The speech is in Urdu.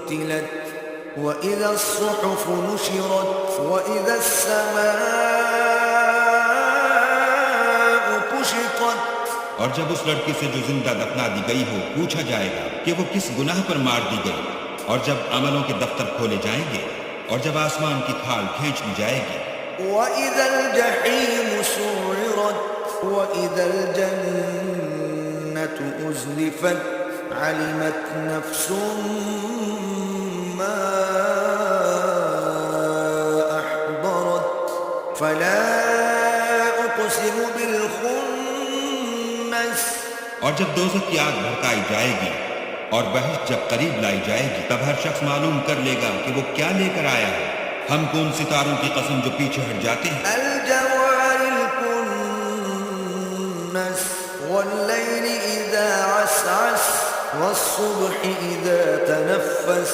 قتلت وإذا الصحف نشرت وإذا السماء كشطت. اور جب اس لڑکی سے جو زندہ دفنا دی گئی ہو پوچھا جائے گا کہ وہ کس گناہ پر مار دی گئی، اور جب عملوں کے دفتر کھولے جائیں گے، اور جب آسمان کی کھال کھینچ لی جائے گی. وَإِذَا الْجَحِيمُ سُعِّرَتْ وَإِذَا الْجَنَّةُ أُزْلِفَتْ عَلِمَتْ نَفْسٌ مَّا أَحْضَرَتْ فَلَا أُقْسِمُ بِالْخُنَّسِ. اور جب دوزخ کی آگ بھڑکائی جائے گی اور بہشت جب قریب لائی جائے گی، تب ہر شخص معلوم کر لے گا کہ وہ کیا لے کر آیا ہے. ہم کو ان ستاروں کی قسم جو پیچھے ہٹ جاتے ہیں. الجوار الكنس والليل إذا عسعس والصبح إذا تنفس